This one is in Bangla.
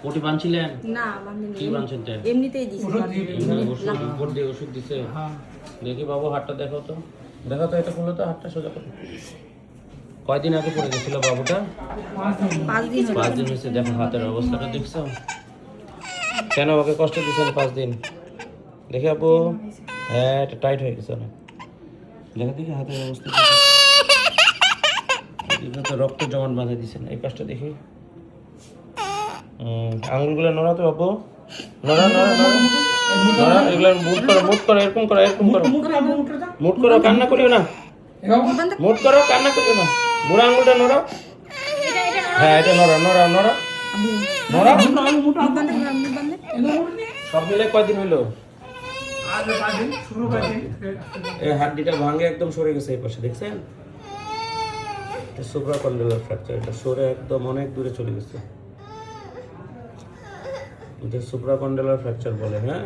পটি বানছিলেন? না বান্ধেনি। কি বানছেন? এমনিতেই দিছি। ওষুধ উপর দিয়ে ওষুধ দিছে। দেখি বাবু হাতটা দেখো তো, দেখো তো, এটা খুলো তো, হাতটা সোজা করো। কয়দিন আগে পড়ে গেছিল বাবুটা? 5 দিন হলো। 5 দিন হয়েছে। দেখো হাতের অবস্থাটা দেখছো? কেন ওকে কষ্ট দিচ্ছেন 5 দিন? দেখি আপু, হ্যাঁ এটা টাইট হয়ে গেছে অনেক। দেখো দেখি হাতের অবস্থা তো রক্ত জমাট বাঁধা দিচ্ছেন। এই পাশটা দেখি, আঙুলগুলো নড়া তো বাবু, নড়া নড়া নড়া নড়া, এগুলো মুট করো এরকম করো, এরকম করো, মুট করো, কান্না করিও না, মুট করো, কান্না করিও না। বুড়া আঙুলটা নড়া, হ্যাঁ এটা নড়া নড়া নড়া নড়া। সব মিলে কয়দিন হলো? এই হাড্ডিটা ভাঙে একদম সরে গেছে এই পাশে, দেখছেন? এটা সুপ্রাকন্ডালার ফ্র্যাকচার, এটা সরে একদম অনেক দূরে চলে গেছে। এটা সুপ্রাকন্ডালার ফ্র্যাকচার বলে, হ্যাঁ।